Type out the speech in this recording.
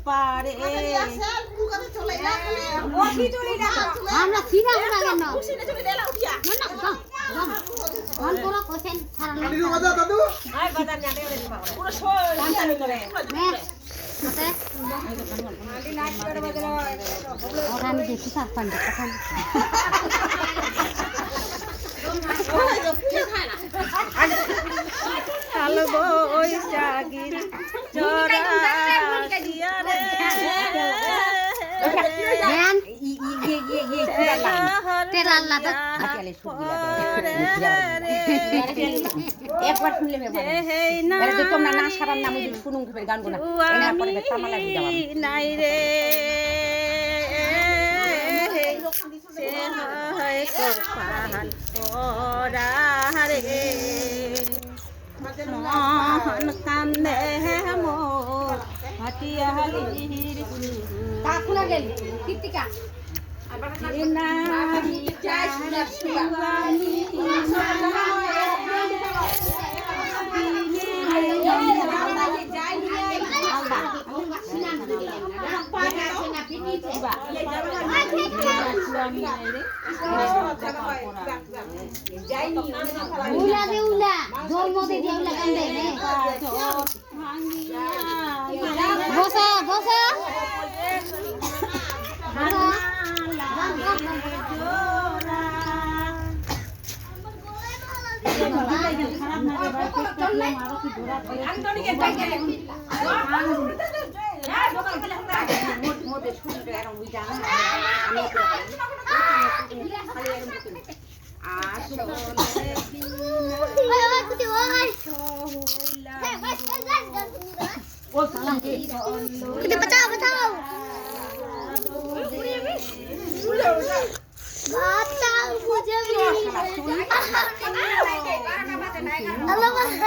পারে আমরা সিধা উড়া কেন ফোন করো কোসেন ছাড়া আমি দেখি সাত পান্ডে তখন কালো বৈশাখীর চরা একবার শুনলে তোমরা না সারার নাম শুনুন গান গোনা নাই রে রে মন কান্দে মোর হাটিয়ালির কাকুনা গেল কীর্তিকা নারী চাষি উলা দে উলা জল মতে দিয়ে উলা কান্দে নে বসা বসা Allah